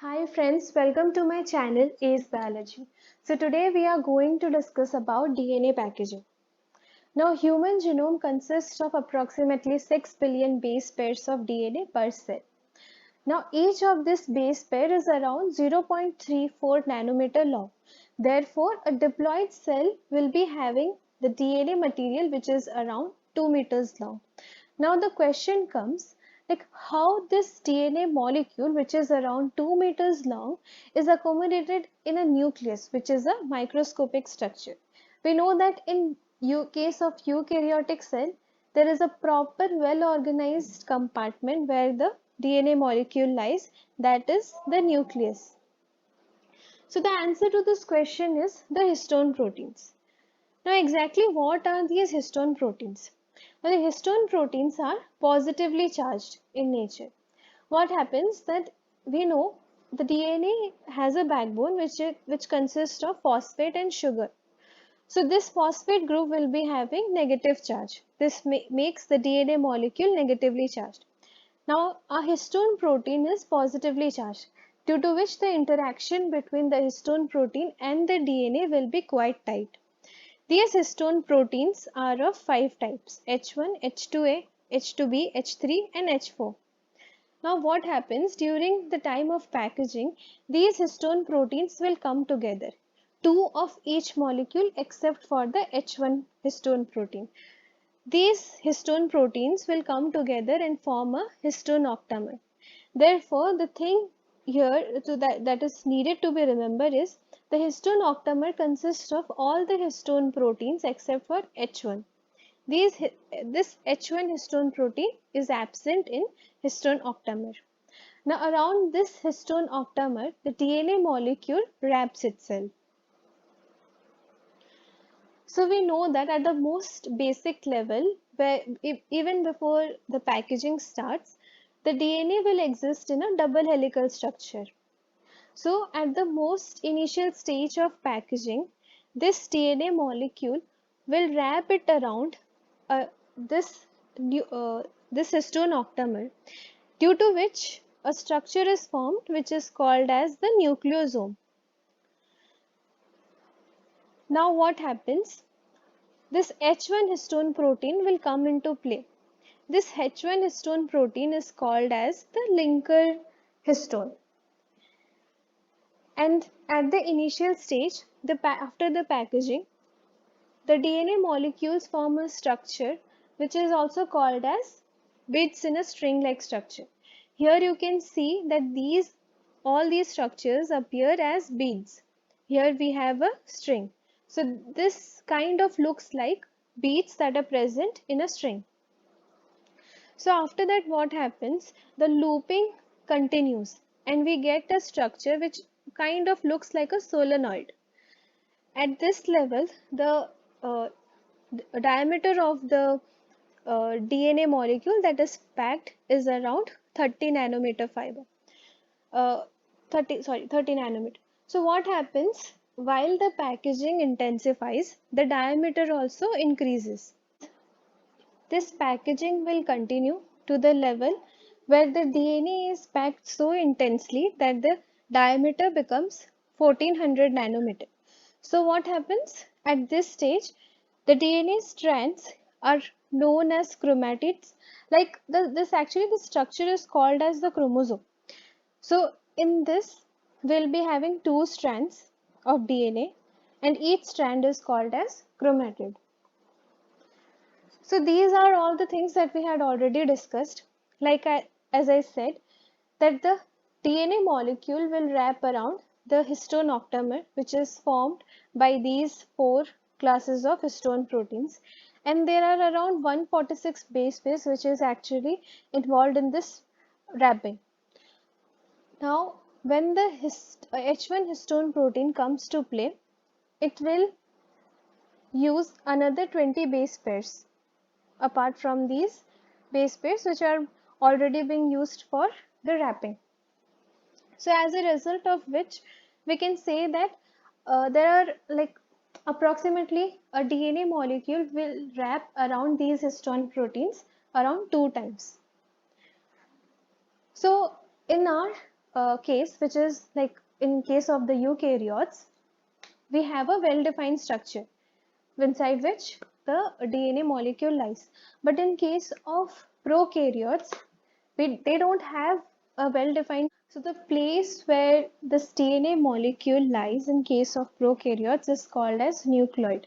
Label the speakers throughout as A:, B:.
A: Hi friends, welcome to my channel Ace Biology. So today we are going to discuss about DNA packaging. Now human genome consists of approximately 6 billion base pairs of DNA per cell. Now each of this base pair is around 0.34 nanometer long. Therefore, a diploid cell will be having the DNA material which is around 2 meters long. Now the question comes like how this DNA molecule which is around 2 meters long is accommodated in a nucleus which is a microscopic structure. We know that in case of eukaryotic cell there is a proper well organized compartment where the DNA molecule lies, that is the nucleus. So the answer to this question is the histone proteins. Now exactly what are these histone proteins? Now the histone proteins are positively charged in nature. What happens that we know the DNA has a backbone which consists of phosphate and sugar. So this phosphate group will be having negative charge. This makes the DNA molecule negatively charged. Now a histone protein is positively charged, due to which the interaction between the histone protein and the DNA will be quite tight. These histone proteins are of 5 types: H1, H2A, H2B, H3 and H4. Now what happens during the time of packaging, these histone proteins will come together. Two of each molecule except for the H1 histone protein. These histone proteins will come together and form a histone octamer. Therefore, the thing here that is needed to be remembered is the histone octamer consists of all the histone proteins except for H1. This H1 histone protein is absent in histone octamer. Now, around this histone octamer, the DNA molecule wraps itself. So we know that at the most basic level, where even before the packaging starts, the DNA will exist in a double helical structure. So at the most initial stage of packaging, this DNA molecule will wrap it around uh, this, this histone octamer, due to which a structure is formed which is called as the nucleosome. Now what happens? This H1 histone protein will come into play. This H1 histone protein is called as the linker histone. And at the initial stage, after the packaging, the DNA molecules form a structure which is also called as beads in a string-like structure. Here you can see that all these structures appear as beads. Here we have a string. So this kind of looks like beads that are present in a string. So after that what happens? The looping continues and we get a structure which kind of looks like a solenoid. At this level, uh, the diameter of the DNA molecule that is packed is around 30 nanometer fiber. 30 nanometer. So what happens? While the packaging intensifies, the diameter also increases. This packaging will continue to the level where the DNA is packed so intensely that the diameter becomes 1400 nanometer. So what happens at this stage? The DNA strands are known as chromatids. Like the structure is called as the chromosome. So in this we'll be having two strands of DNA and each strand is called as chromatid. So these are all the things that we had already discussed. As I said, that the DNA molecule will wrap around the histone octamer, which is formed by these four classes of histone proteins. And there are around 146 base pairs which is actually involved in this wrapping. Now, when the H1 histone protein comes to play, it will use another 20 base pairs apart from these base pairs which are already being used for the wrapping. So as a result of which we can say that there are like approximately a DNA molecule will wrap around these histone proteins around 2 times. So in our case, which is like in case of the eukaryotes, we have a well-defined structure inside which the DNA molecule lies. But in case of prokaryotes, they don't have a well-defined. So the place where this DNA molecule lies in case of prokaryotes is called as nucleoid.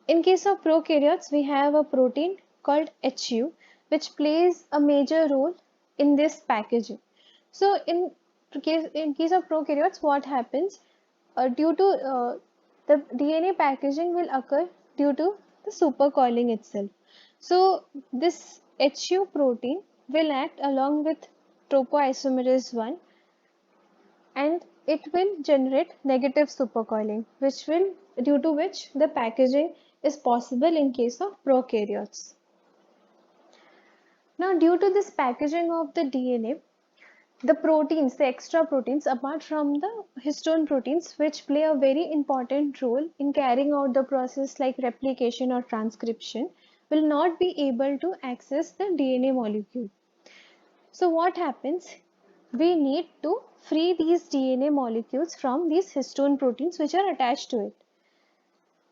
A: In case of prokaryotes, we have a protein called HU, which plays a major role in this packaging. So in case of prokaryotes, what happens? Due to the DNA packaging will occur due to the supercoiling itself. So this HU protein will act along with topoisomerase 1, and it will generate negative supercoiling, which will, due to which the packaging is possible in case of prokaryotes. Now, due to this packaging of the DNA, the proteins, the extra proteins apart from the histone proteins, which play a very important role in carrying out the process like replication or transcription, will not be able to access the DNA molecule. So what happens? We need to free these DNA molecules from these histone proteins which are attached to it.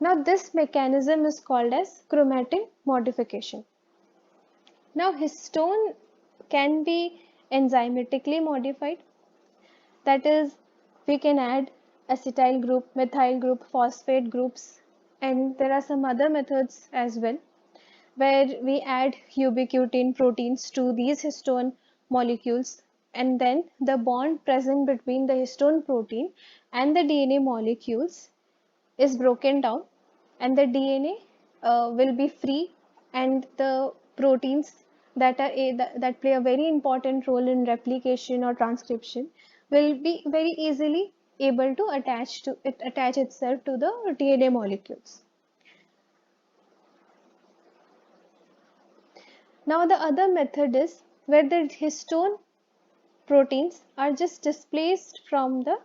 A: Now this mechanism is called as chromatin modification. Now histone can be enzymatically modified. That is, we can add acetyl group, methyl group, phosphate groups, and there are some other methods as well where we add ubiquitin proteins to these histone molecules, and then the bond present between the histone protein and the DNA molecules is broken down, and the DNA will be free, and the proteins that play a very important role in replication or transcription will be very easily able to attach itself to the DNA molecules. Now the other method is where the histone proteins are just displaced from the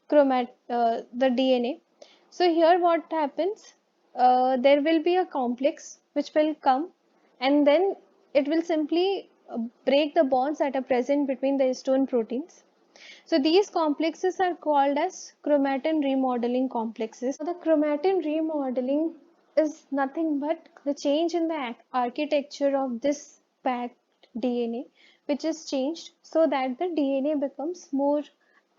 A: the DNA. So here what happens? There will be a complex which will come, and then it will simply break the bonds that are present between the histone proteins. So these complexes are called as chromatin remodeling complexes. The chromatin remodeling is nothing but the change in the architecture of this packed DNA, which is changed so that the DNA becomes more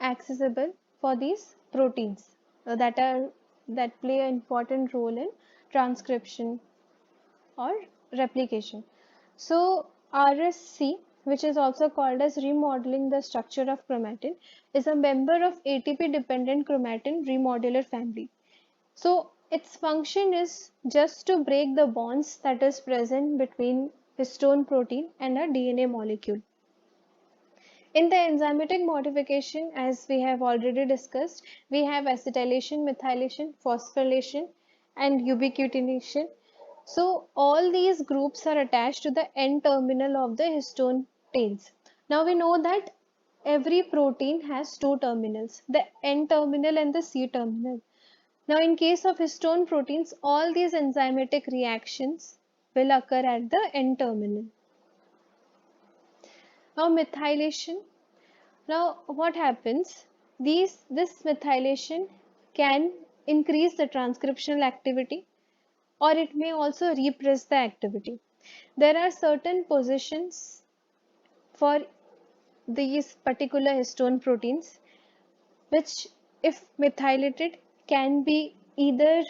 A: accessible for these proteins that play an important role in transcription or replication. So RSC, which is also called as remodeling the structure of chromatin, is a member of ATP dependent chromatin remodeler family. So its function is just to break the bonds that is present between histone protein and a DNA molecule. In the enzymatic modification, as we have already discussed, we have acetylation, methylation, phosphorylation, and ubiquitination. So all these groups are attached to the N terminal of the histone tails. Now we know that every protein has two terminals, the N terminal and the C terminal. Now in case of histone proteins, all these enzymatic reactions will occur at the N terminal. Now methylation. Now what happens? This methylation can increase the transcriptional activity, or it may also repress the activity. There are certain positions for these particular histone proteins which, if methylated, can be either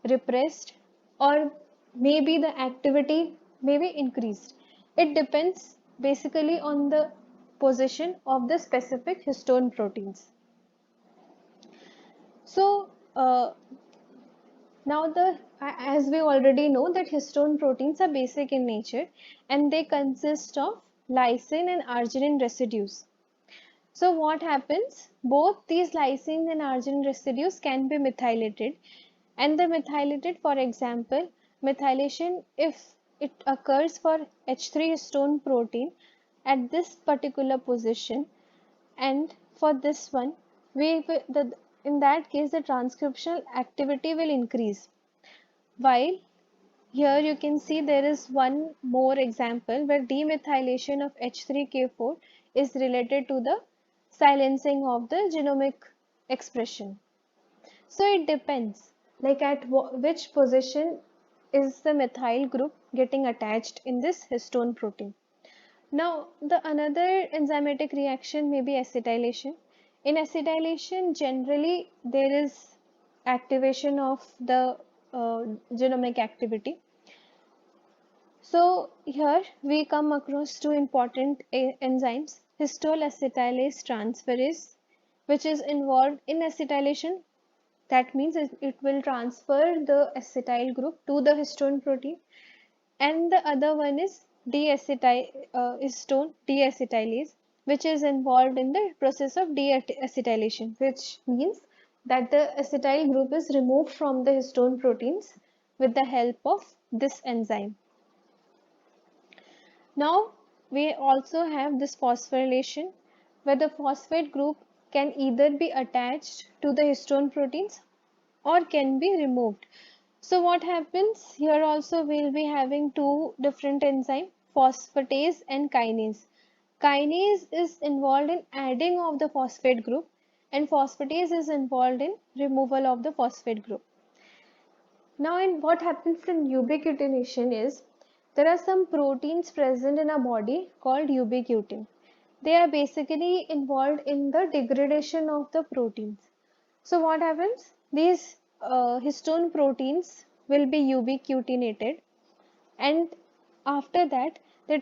A: repressed or maybe the activity may be increased. It depends basically on the position of the specific histone proteins. So now as we already know that histone proteins are basic in nature and they consist of lysine and arginine residues. So what happens? Both these lysine and arginine residues can be methylated, and the methylated, for example, methylation, if it occurs for H3 histone protein at this particular position, and for this one, in that case the transcriptional activity will increase. While here you can see there is one more example where demethylation of H3K4 is related to the silencing of the genomic expression. So it depends, like at which position is the methyl group getting attached in this histone protein. Now, the another enzymatic reaction may be acetylation. In acetylation, generally there is activation of the genomic activity. So here we come across two important enzymes, histone acetylase transferase, which is involved in acetylation. That means it will transfer the acetyl group to the histone protein, and the other one is histone deacetylase, which is involved in the process of deacetylation, which means that the acetyl group is removed from the histone proteins with the help of this enzyme. Now we also have this phosphorylation, where the phosphate group can either be attached to the histone proteins or can be removed. So what happens here, also we'll be having two different enzymes, phosphatase and kinase. Kinase is involved in adding of the phosphate group and phosphatase is involved in removal of the phosphate group. Now in what happens in ubiquitination is, there are some proteins present in our body called ubiquitin. They are basically involved in the degradation of the proteins. So what happens? These histone proteins will be ubiquitinated, and after that either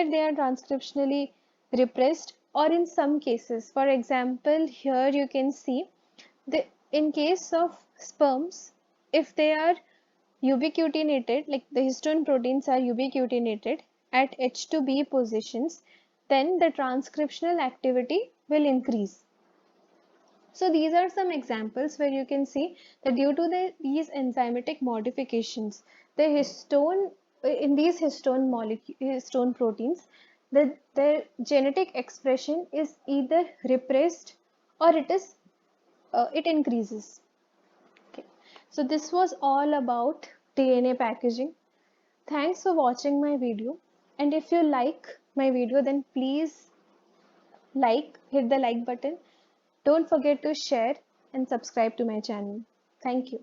A: they are transcriptionally repressed, or in some cases, for example, here you can see in case of sperms, if they are ubiquitinated, like the histone proteins are ubiquitinated at H2B positions, then the transcriptional activity will increase. So these are some examples where you can see that due to these enzymatic modifications, the histone in these histone proteins, the genetic expression is either repressed or it increases. Okay. So this was all about DNA packaging. Thanks for watching my video, and if you like my video, then please hit the like button. Don't forget to share and subscribe to my channel. Thank you.